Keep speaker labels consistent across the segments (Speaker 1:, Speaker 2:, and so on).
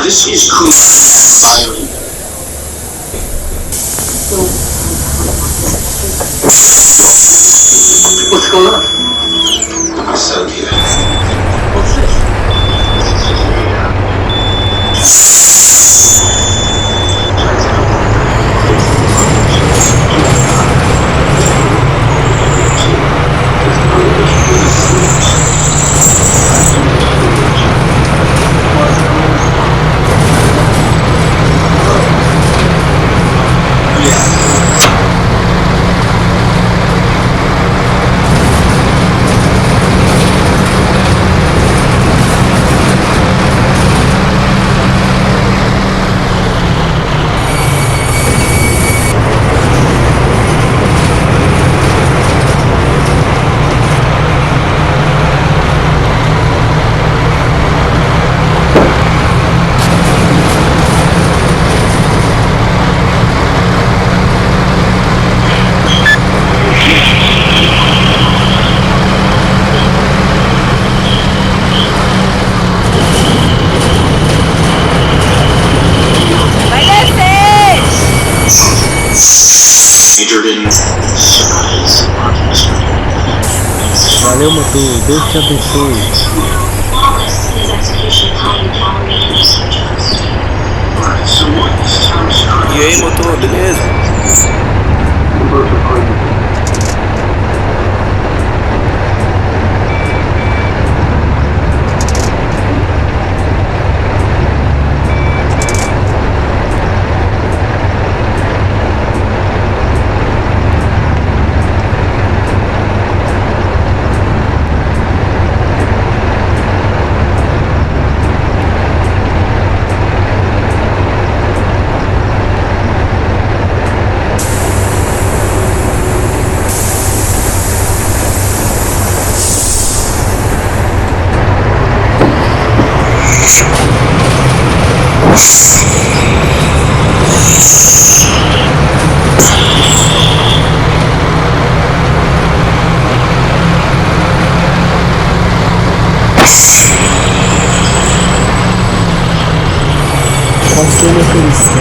Speaker 1: This is cool. What's going on? I'm so here. What's this? It's just
Speaker 2: Valeu, motor. Deus te abençoe.
Speaker 3: E aí, motor, beleza?
Speaker 2: Aquele motorista,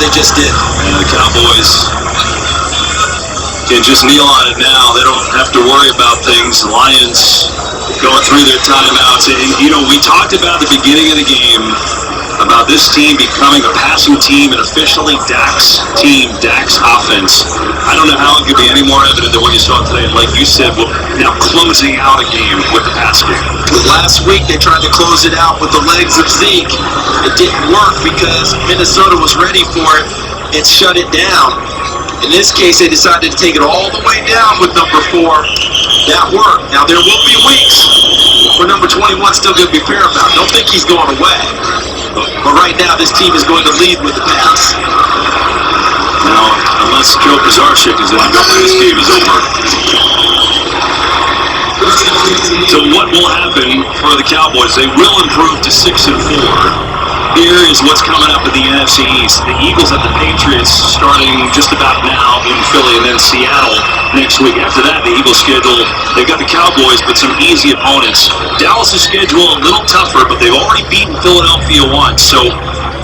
Speaker 1: Just did.
Speaker 4: And the Cowboys can just kneel on it now. They don't have to worry about things. The Lions going through their timeouts. And, you know, we talked about at the beginning of the game about this team becoming a passing team and officially Dak's team, Dak's offense. I don't know how it could be any more evident than what you saw today. Like you said, we're now closing out a game with the pass game.
Speaker 1: Last week they tried to close it out with the legs of Zeke. It didn't work because Minnesota was ready for it and shut it down. In this case, they decided to take it all the way down with number 4. That worked. Now, there will be weeks where number 21 still going to be paramount. Don't think he's going away. But right now, this team is going to lead with the pass.
Speaker 4: Now, unless Joe Kazarczyk is in, this game is over. So what will happen for the Cowboys? They will improve to 6-4. Here is what's coming up in the NFC East. The Eagles at the Patriots starting just about now in Philly, and then Seattle next week. After that, the Eagles schedule, they've got the Cowboys, but some easy opponents. Dallas' schedule a little tougher, but they've already beaten Philadelphia once, so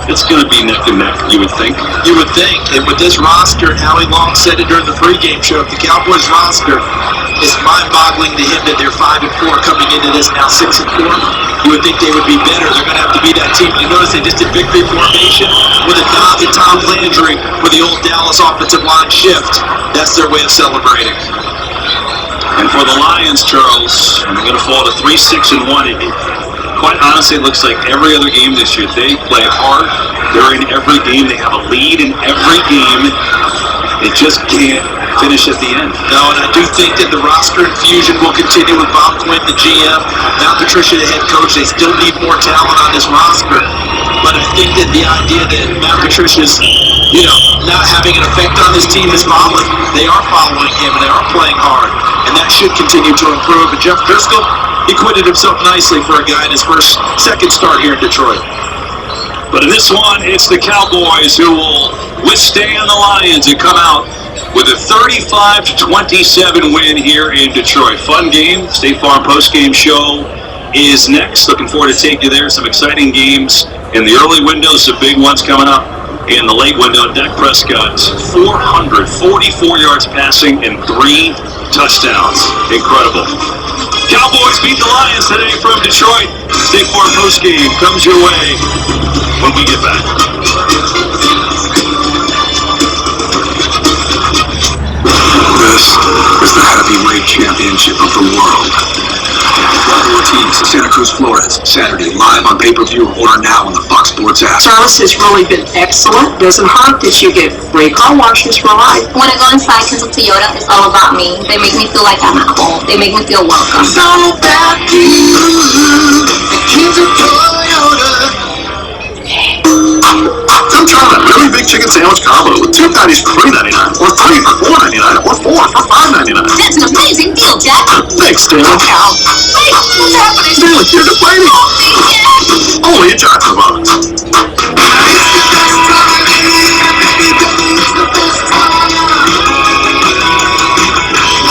Speaker 4: it's going to be neck and neck, you would think.
Speaker 1: You would think. And with this roster, and Howie Long said it during the pregame show, if the Cowboys roster is mind-boggling to him that they're 5-4 coming into this now 6-4, you would think they would be better. They're going to have to be that team. You notice they just did victory formation with a nod to Tom Landry for the old Dallas offensive line shift. That's their way of celebrating.
Speaker 4: And for the Lions, Charles, they're going to fall to 3-6-1. Quite honestly, it looks like every other game this year. They play hard. They're in every game. They have a lead in every game. They just can't finish at the end.
Speaker 1: No, and I do think that the roster infusion will continue with Bob Quinn, the GM, Matt Patricia, the head coach. They still need more talent on this roster. But I think that the idea that Matt Patricia's, not having an effect on this team is following. They are following him, and they are playing hard. And that should continue to improve. And Jeff Driscoll, he acquitted himself nicely for a guy in his second start here in Detroit.
Speaker 4: But in this one, it's the Cowboys who will withstand the Lions and come out with a 35-27 win here in Detroit. Fun game. State Farm postgame show is next. Looking forward to take you there. Some exciting games in the early window, some big ones coming up in the late window. Dak Prescott, 444 yards passing and 3 touchdowns. Incredible. Cowboys beat the Lions today from Detroit. State Farm postgame comes your way when we get back.
Speaker 5: This is the heavyweight championship of the world.
Speaker 4: Ortiz, Santa Cruz, Flores, Saturday, live on pay-per-view. Order now on the Fox Sports app.
Speaker 5: Service has really been excellent. Doesn't hurt that you get free car washes for life.
Speaker 6: When I go inside, because Toyota is all about me. They make me feel like I'm at home. They make me feel welcome.
Speaker 1: It's all about you. The kids of Toyota.
Speaker 4: Come try a really big chicken sandwich combo with 2 patties for $3.99, or 3 for $4.99, or 4 for $5.99.
Speaker 6: That's an amazing deal, Jack.
Speaker 4: Thanks, Stanley.
Speaker 6: Wait, what's happening?
Speaker 4: Stanley, you're complaining. Only a Jack in the Box.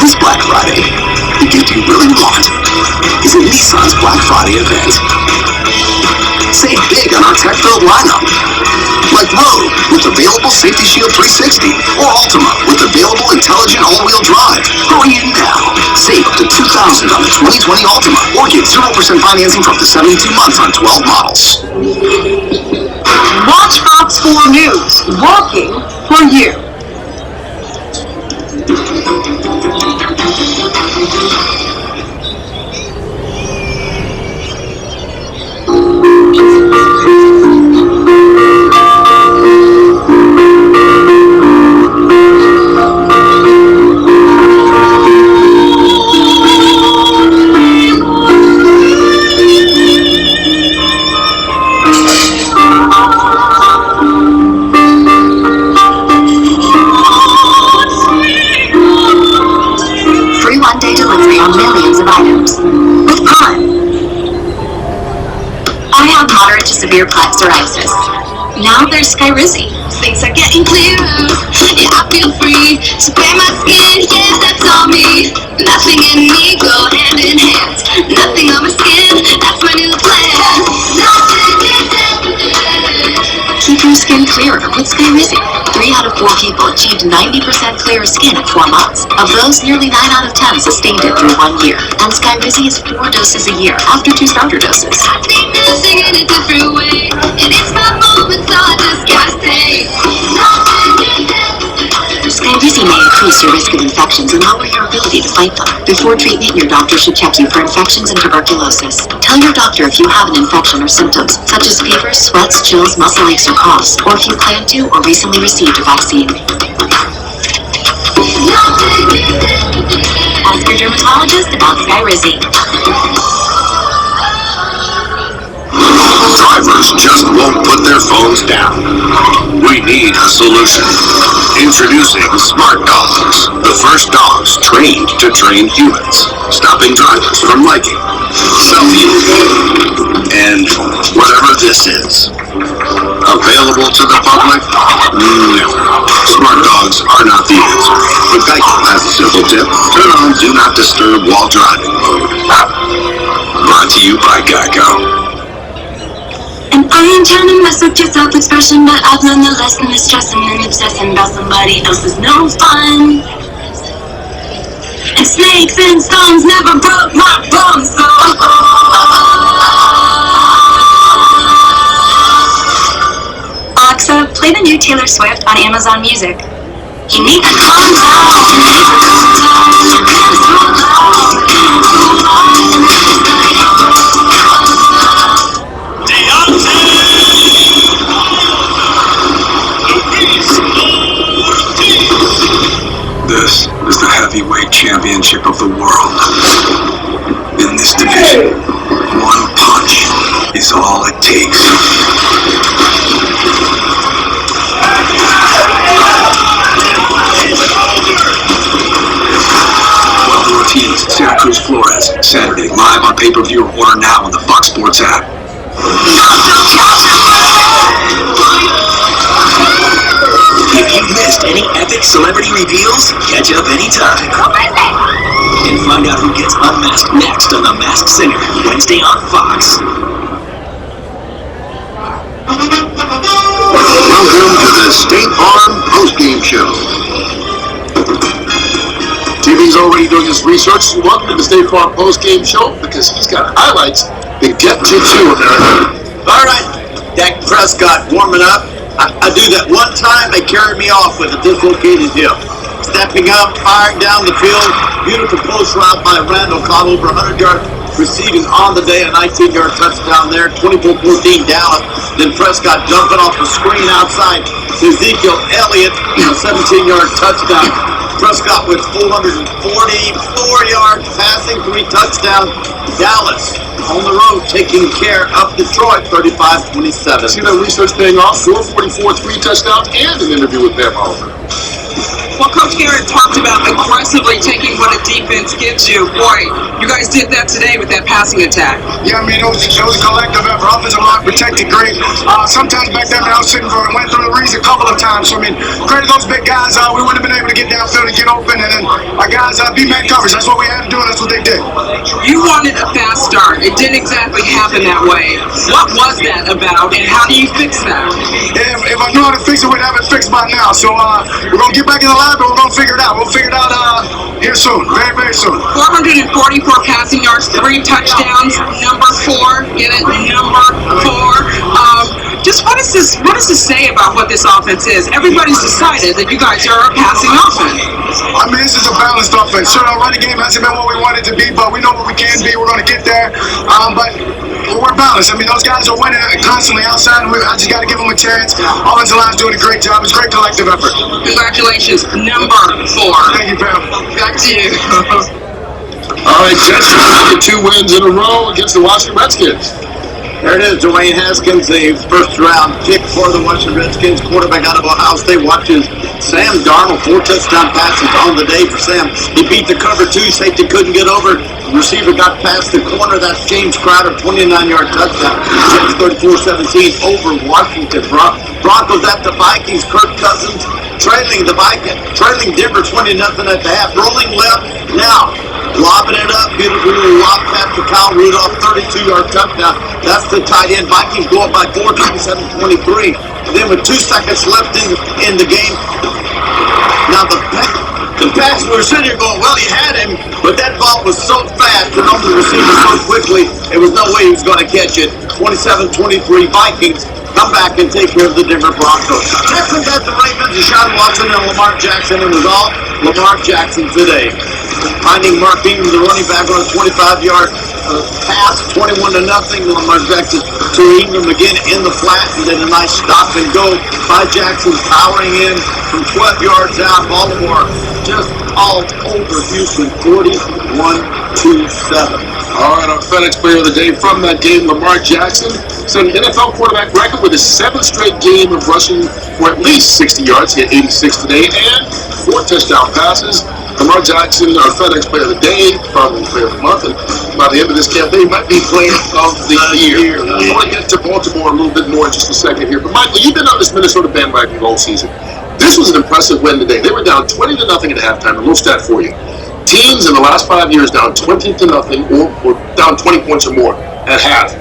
Speaker 7: This Black Friday, the gift you really want is a Nissan's Black Friday event. Save big on our tech-filled lineup, like Rogue with available Safety Shield 360, or Altima with available intelligent all-wheel drive. Hurry in now. Save up to $2,000 on the 2020 Altima, or get 0% financing for up to 72 months on 12 models.
Speaker 5: Watch Fox 4 News. Working for you.
Speaker 6: Free one-day delivery on millions of items. With Proton. I have moderate to severe plaque psoriasis. Now there's Skyrizi. Things are getting clearer. Yeah, I feel free to pay my skin. Yeah, that's on me. Nothing in me go hand in hand. Nothing on my skin. That's my new plan. Keep your skin clearer with Skyrizi. 3 out of 4 people achieved 90% clearer skin at 4 months. Of those, nearly 9 out of 10 sustained it through 1 year. And Skyrizi is 4 doses a year after 2 starter doses. I think nursing in a different way. And it's my moment, so I just gotta stay. Skyrizi may increase your risk of infections and lower your ability to fight them. Before treatment, your doctor should check you for infections and tuberculosis. Tell your doctor if you have an infection or symptoms, such as fevers, sweats, chills, muscle aches, or coughs, or if you plan to or recently received a vaccine. Ask your dermatologist about Skyrizi.
Speaker 4: Drivers just won't put their phones down. We need a solution. Introducing Smart Dogs, the first dogs trained to train humans, stopping drivers from liking selfie and whatever this is. Available to the public? No. Smart Dogs are not the answer. But Geico has a simple tip. Turn on Do Not Disturb while driving mode. Brought to you by Geico.
Speaker 6: And I ain't trying to mess with your self-expression, but I've learned the lesson that stressing and obsessing about somebody else is no fun. And snakes and stones never broke my bones, so Alexa, play the new Taylor Swift on Amazon Music. You need to calm down. You need to calm down. You can't slow
Speaker 4: This is the heavyweight championship of the world. In this division, one punch is all it takes. Ortiz, Santa Cruz, Flores, Saturday, live on pay-per-view. Order now on the Fox Sports app.
Speaker 7: If you missed any epic celebrity reveals, catch up anytime. And find out who gets unmasked next on The Masked Singer, Wednesday on Fox.
Speaker 4: Welcome to the State Farm Postgame Show. TV's already doing his research. Welcome to the State Farm Postgame Show because he's got highlights that get to America.
Speaker 8: All right, Dak Prescott warming up. I do that one time, they carried me off with a dislocated hip. Stepping up, firing down the field, beautiful post route by Randall, caught over 100 yards. receiving on the day, a 19-yard touchdown there, 24-14 Dallas. Then Prescott dumping off the screen outside to Ezekiel Elliott, a 17-yard touchdown. Prescott with 444 yards passing, 3 touchdowns. Dallas on the road taking care of Detroit, 35-27.
Speaker 9: See that research paying off? 444, 3 touchdowns, and an interview with Pam Oliver.
Speaker 10: Well, Coach Garrett talked about aggressively taking what a defense gives you. Boy, you guys did that today with that passing attack.
Speaker 11: Yeah, I mean, it was a collective effort. Offensive line protected great. Sometimes back then, I was sitting for it, went through the reads a couple of times. So, I mean, credit those big guys. We wouldn't have been able to get downfield and get open. And then our guys beat man coverage. That's what we had to do, and that's what they did.
Speaker 10: You wanted a fast start. It didn't exactly happen that way. What was that about, and how do you fix that?
Speaker 11: If I knew how to fix it, we'd have it fixed by now. So, we're going to get back in the lab, and we're going to figure it out. We'll figure it out here soon, very, very soon.
Speaker 10: 444 passing yards, 3 touchdowns, number 4. Get it? Number 4. Just what does this say about what this offense is? Everybody's decided that you guys are a passing offense.
Speaker 11: I mean, this is a balanced offense. Sure, our running game hasn't been what we want it to be, but we know what we can be. We're going to get there. But we're balanced. I mean, those guys are winning constantly outside, and I just got to give them a chance. Offensive line's doing a great job. It's a great collective effort.
Speaker 10: Congratulations, number 4.
Speaker 11: Thank you, Pam.
Speaker 10: Back to you.
Speaker 9: All right, Jets get 2 wins in a row against the Washington Redskins.
Speaker 8: There it is, Dwayne Haskins, a first-round pick for the Washington Redskins. Quarterback out of Ohio State watches Sam Darnold, 4 touchdown passes on the day for Sam. He beat the cover 2, safety couldn't get over. The receiver got past the corner. That's James Crowder, 29-yard touchdown. Jets 34-17 over Washington. Broncos at the Vikings. Kirk Cousins trailing Denver 20-0 at the half. Rolling left now. Lobbing it up, beautiful little lob pass to Kyle Rudolph, 32-yard touchdown. That's the tight end. Vikings go up by 4, 27-23. Then with 2 seconds left in the game, now the pass, we were sitting here going, well, he had him, but that ball was so fast and on the receiver so quickly, there was no way he was going to catch it. 27-23 Vikings come back and take care of the Denver Broncos. Texans at the Ravens, Deshaun Watson and Lamar Jackson. It was all Lamar Jackson today. Finding Mark Ingram, the running back, on a 25-yard pass, 21-0. Lamar Jackson to Ingram again in the flat, and then a nice stop and go by Jackson, powering in from 12 yards out. Baltimore just all over Houston, 41-7.
Speaker 9: All right, our FedEx Player of the Day from that game, Lamar Jackson, set an NFL quarterback record with his 7th straight game of rushing for at least 60 yards. He had 86 today and 4 touchdown passes. Lamar Jackson, our FedEx Player of the Day, probably Player of the Month, and by the end of this campaign, might be Player of the Year. I want to get to Baltimore a little bit more in just a second here. But Michael, you've been on this Minnesota bandwagon all season. This was an impressive win today. They were down 20-0 at halftime. A little stat for you. Teams in the last 5 years down 20-0 or down 20 points or more at half.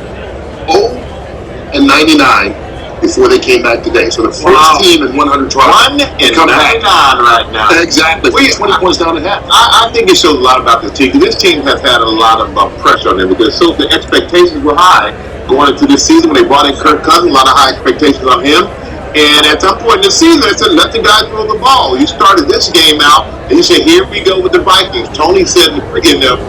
Speaker 9: 0-99 before they came back today. So the first team in 100 tries.
Speaker 8: 1-99 right now.
Speaker 9: Exactly. 20 points down at half.
Speaker 12: I think it shows a lot about this team. This team has had a lot of pressure on them because so the expectations were high going into this season when they brought in Kirk Cousins. A lot of high expectations on him. And at some point in the season, they said, let the guys throw the ball. You started this game out, and you said, here we go with the Vikings. Tony said in the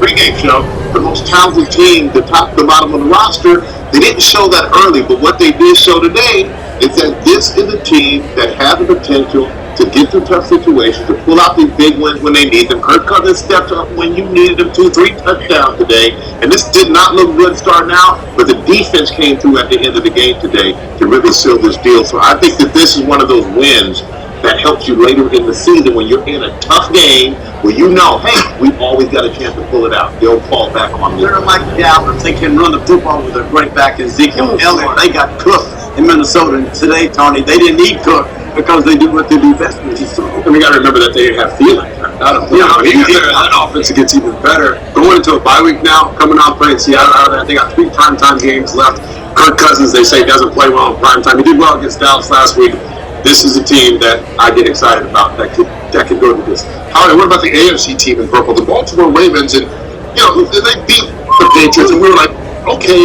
Speaker 12: pregame show, the most talented team, the top to the bottom of the roster. They didn't show that early, but what they did show today is that this is a team that has the potential to get through tough situations, to pull out these big wins when they need them. Kirk Cousins stepped up when you needed him to, 3 touchdowns today. And this did not look good starting out, but the defense came through at the end of the game today to really seal this deal. So I think that this is one of those wins that helps you later in the season when you're in a tough game where you know, hey, we've always got a chance to pull it out. They'll fall back on this.
Speaker 8: They're like Dallas. They can run the football with a great back Ezekiel Elliott. They got cooked in Minnesota. And today, Tony, they didn't need Cook because they do what they do best.
Speaker 9: And we got to remember that they have feeling. That offense gets even better. Going into a bye week now, coming out playing Seattle out of that. They got 3 primetime games left. Kirk Cousins, they say, doesn't play well in primetime. He did well against Dallas last week. This is a team that I get excited about that could go to this. All right, what about the AFC team in purple? The Baltimore Ravens, and they beat the Patriots, and we were like, okay,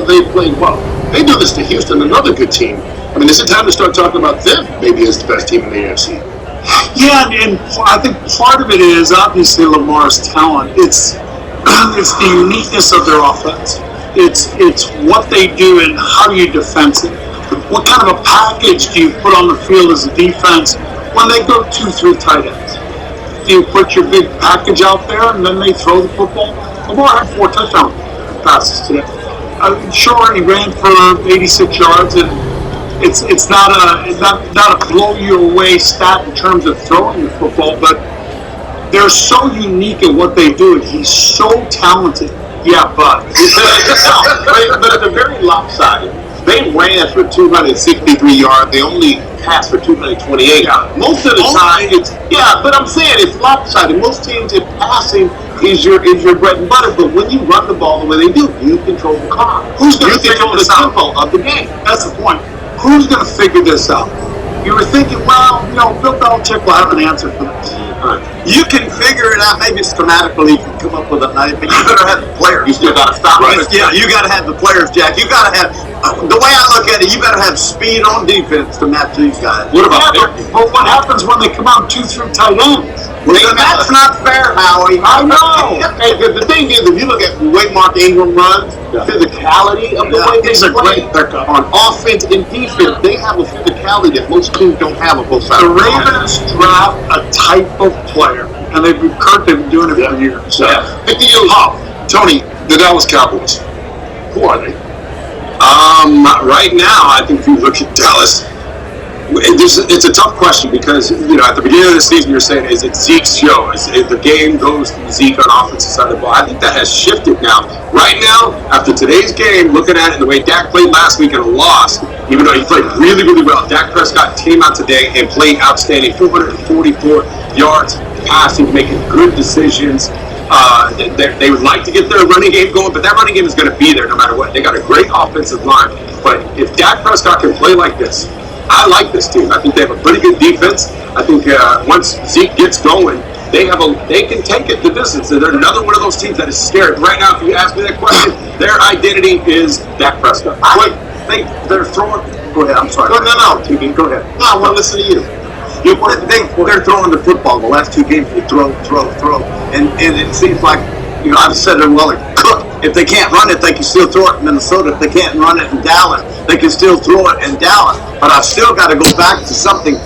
Speaker 9: they played well. They do this to Houston, another good team. I mean, is it time to start talking about them maybe as the best team in the AFC?
Speaker 13: Yeah, and I think part of it is obviously Lamar's talent. It's It's the uniqueness of their offense. It's what they do and how you defend it. What kind of a package do you put on the field as a defense when they go 2-3 tight ends? Do you put your big package out there and then they throw the football? Lamar had 4 touchdown passes today. Sure, he ran for 86 yards, and it's not a blow you away stat in terms of throwing the football, but they're so unique at what they do, and he's so talented. Yeah, but
Speaker 12: they're very lopsided. They ran for 263 yards. They only passed for 228.
Speaker 13: Yeah.
Speaker 12: Most of the time, but I'm saying it's lopsided. Most teams, in passing is your bread and butter. But when you run the ball the way they do, you control the clock.
Speaker 13: Who's going to
Speaker 12: control the tempo of the game?
Speaker 13: That's the point. Who's going to figure this out? You were thinking, well, Bill Belichick will have an answer for this.
Speaker 8: You can figure it out. Maybe schematically you can come up with a night, but you better have the players.
Speaker 12: You still got to stop.
Speaker 8: Right? Yeah, you got to have the players, Jack. You got to have. The way I look at it, you better have speed on defense to match these guys.
Speaker 12: What about
Speaker 13: but what happens when they come out 2-3 tight ends?
Speaker 8: Well, that's not fair, Howie.
Speaker 13: I know.
Speaker 12: Hey, the thing is, if you look at the way Mark Ingram runs, physicality of the way they play on offense and defense, they have a physicality that most teams don't have on both sides.
Speaker 13: The Ravens draft a type of player, and they've been doing it for years.
Speaker 9: So, Tony, the Dallas Cowboys. Who are they?
Speaker 14: Right now, I think if you look at Dallas, it's a tough question because, at the beginning of the season, you're saying, is it Zeke's show? Is the game goes to Zeke on offensive side of the ball? I think that has shifted now. Right now, after today's game, looking at it and the way Dak played last week and lost, even though he played really, really well, Dak Prescott came out today and played outstanding, 444 yards passing, making good decisions. They would like to get their running game going, but that running game is going to be there no matter what. They got a great offensive line, but if Dak Prescott can play like this, I like this team. I think they have a pretty good defense. I think once Zeke gets going, they can take it the distance. And they're another one of those teams that is scary. Right now, if you ask me that question, their identity is Dak Prescott.
Speaker 8: They're throwing. Go ahead. I'm sorry.
Speaker 12: No, TB, go ahead.
Speaker 8: No, I want to listen to you. They're throwing the football. The last 2 games, they throw. And it seems like, I've said it well, Cook. If they can't run it, they can still throw it in Minnesota. If they can't run it in Dallas, they can still throw it in Dallas. But I still got to go back to something.